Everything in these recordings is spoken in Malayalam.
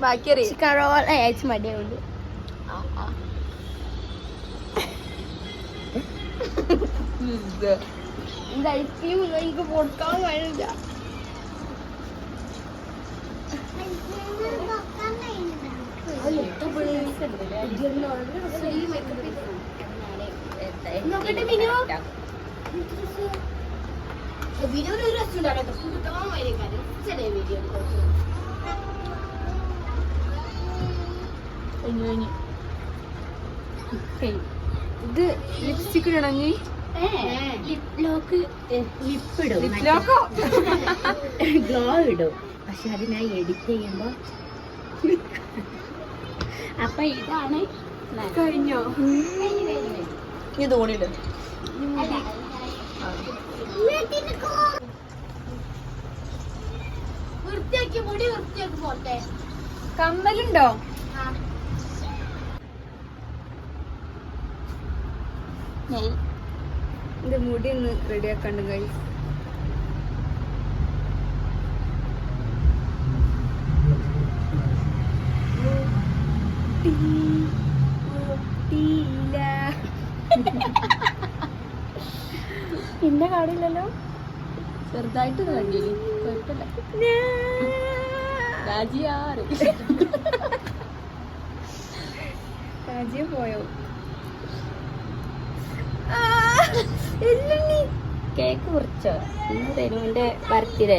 ബാക്കി ചിക്കൻ റോൾ അയച്ച് മടിയുണ്ട്. എന്താ ഐസ്ക്രീം എനിക്ക് പൊടുക്കാൻ കഴിയില്ല. ഇത് ലിപ്സ്റ്റിക് ഇടണി ഗ്ലോ ഇടും. പക്ഷെ അതിനായി എഡിറ്റ് ചെയ്യുമ്പോ അപ്പൊ ഇതാണ് കഴിഞ്ഞോ? ഇനി തോണിയിടും. വൃത്തിയാക്കി മുടി വൃത്തിയാക്കി പോട്ടെ. കമ്മലുണ്ടോ? എന്റെ മുടി ഒന്ന് റെഡിയാക്കണ്ട് ഗൈസ്. പിന്നെ കാണില്ലല്ലോ. ചെറുതായിട്ട് കണ്ടില്ലേ? കുഴപ്പമില്ല. രാജിയ പോയോ? കേക്ക് കുറിച്ചോ? ഇന്ന് തെരുവിന്റെ ബർത്ത്ഡേ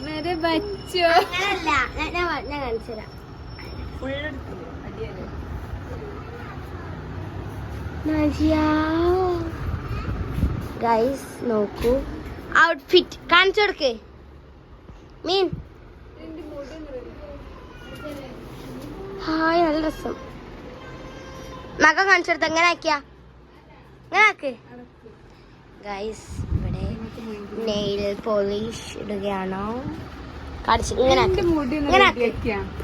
मेरे बच्चों ഗൈസ് നോക്കൂ ഔട്ട്ഫിറ്റ് കാണിച്ചു കൊടുക്കേ. മീൻ ഹായ് നല്ല രസം. മകം കാണിച്ചു കൊടുത്ത എങ്ങനെ ആക്കിയാ? ഇങ്ങനെ ആക്ക് ഗൈസ്. ഇവിടെ നെയിൽ പോളിഷ് ഇടുകയാണോ? കാണിച്ചു ഇങ്ങനെ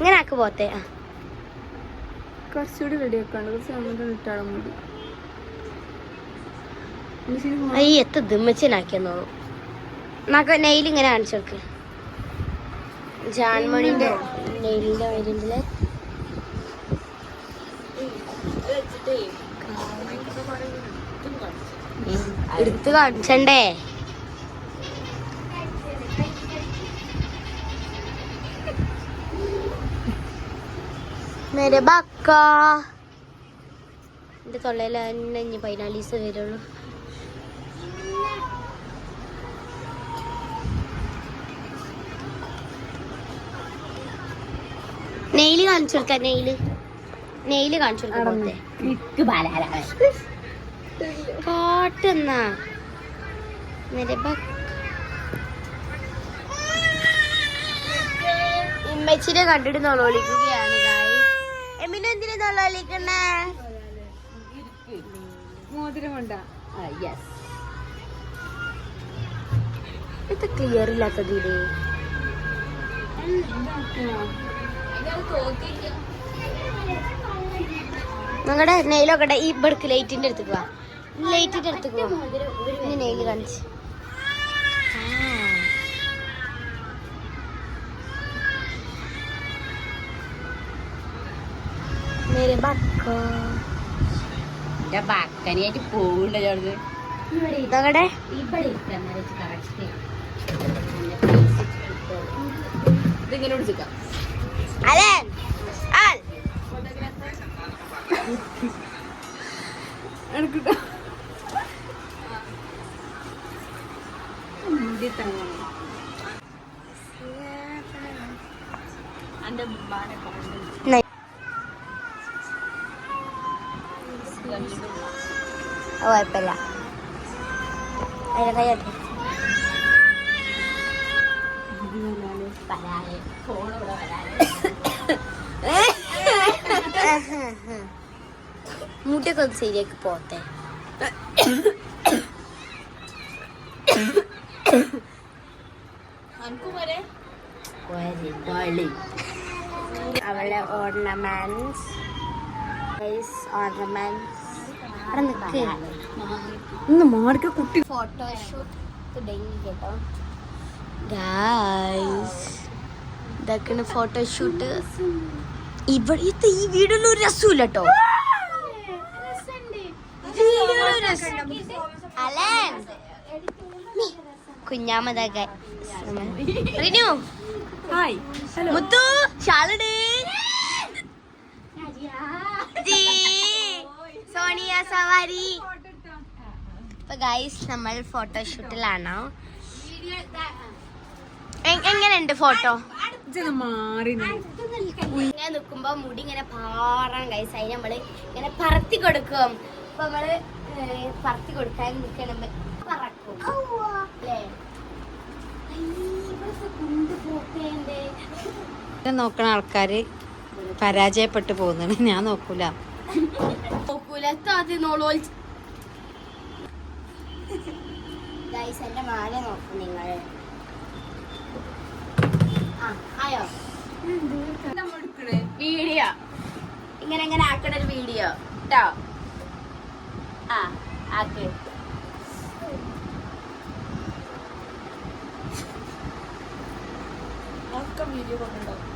ഇങ്ങനെ ആക്ക് പോത്തെ. കുറച്ചുകൂടി റെഡിയാക്കാണ്ട് കുറച്ച് അങ്ങോട്ട് ഇട്ടാളെ മുടി. ഈ എത്ര ദിമ്മച്ചനാക്കിയെന്നോ. മക നെയിൽ ഇങ്ങനെ കാണിച്ചു കൊടുക്ക്. ജാൻമണിന്റെ നെയിലിന്റെ വൈരിന്റെ എടുത്ത് കാണിച്ചണ്ടേ? മേരെ ബക്ക എന്റെ തൊള്ളയിൽ തന്നെ ഇനി 14 ദിവസം വരുള്ളൂ. നെയില് കാണിച്ചു കൊടുക്ക. നെയില് കാണിച്ചു കൊടുക്കേ. കാട്ടെന്നാ ഇമ്മച്ചിനെ കണ്ടിട്ട് നുളവിളിക്കുകയാണ്. എമ്മിനെ എന്തിനാ നുളവിളിക്കണേ? മോതിരം കൊണ്ടാ? ഇത് ക്ലിയർ ഇല്ലാത്തത്. ഇത് നിങ്ങളുടെ നെയിലൊക്കെ ഈ ഇവിടക്ക് ലൈറ്റിന്റെ അടുത്തേക്ക് വാ. ലൈറ്റിന്റെ അടുത്തേക്ക് വാ. ഇനി നെയില് കാണിച്ച് ബാക്കനായിട്ട് പോകണ്ട ചേർന്ന് നിങ്ങളുടെ ഇതിങ്ങനെ പിടിച്ചിക്കാം. അതെ കുഴപ്പമില്ല. അതിനെ കൈയാട്ടെ. മുടിയൊക്കെ ഒന്ന് ശരിയാക്കി പോത്തെ. അവളെ ഓർണമെന്റ്സ് അവിടെ നിൽക്കുക ഒന്ന് മാർക്ക കുട്ടി ഫോട്ടോഷൂട്ട് തുടങ്ങി കേട്ടോ ഗായ്സ് ഇതൊക്കെയാണ് ഫോട്ടോഷൂട്ട് ഇവിടെ ഈ വീഡിയോയിൽ ഒരു രസമില്ല കേട്ടോ കുഞ്ഞാമതാ റിനു ഹായ് ഹലോ മുത്തു ഷാളിട് സോണിയ സവാരി ഇപ്പൊ ഗൈസ് നമ്മൾ ഫോട്ടോഷൂട്ടിലാണ് എങ്ങനെയുണ്ട് ഫോട്ടോ മാറി ഇങ്ങനെ നിൽക്കുമ്പോ മുടി ഇങ്ങനെ പാറാൻ ഗൈസ് അതിന് നമ്മള് ഇങ്ങനെ പറത്തി കൊടുക്കും അപ്പൊ നമ്മള് പറത്തി കൊടുക്കാൻ നിൽക്കണം പറക്കും അല്ലേ നോക്കണ ആൾക്കാര് പരാജയപ്പെട്ടു പോകുന്നുണ്ട് ഞാൻ നോക്കൂല ഗൈസ് എന്റെ മാല നോക്കും നിങ്ങൾ ആയോ വീഡിയോ ഇങ്ങനെ ആക്കണ ഒരു വീഡിയോ കേട്ടോ ആ ആക്ക് വീഡിയോ കൊണ്ടുണ്ടാവും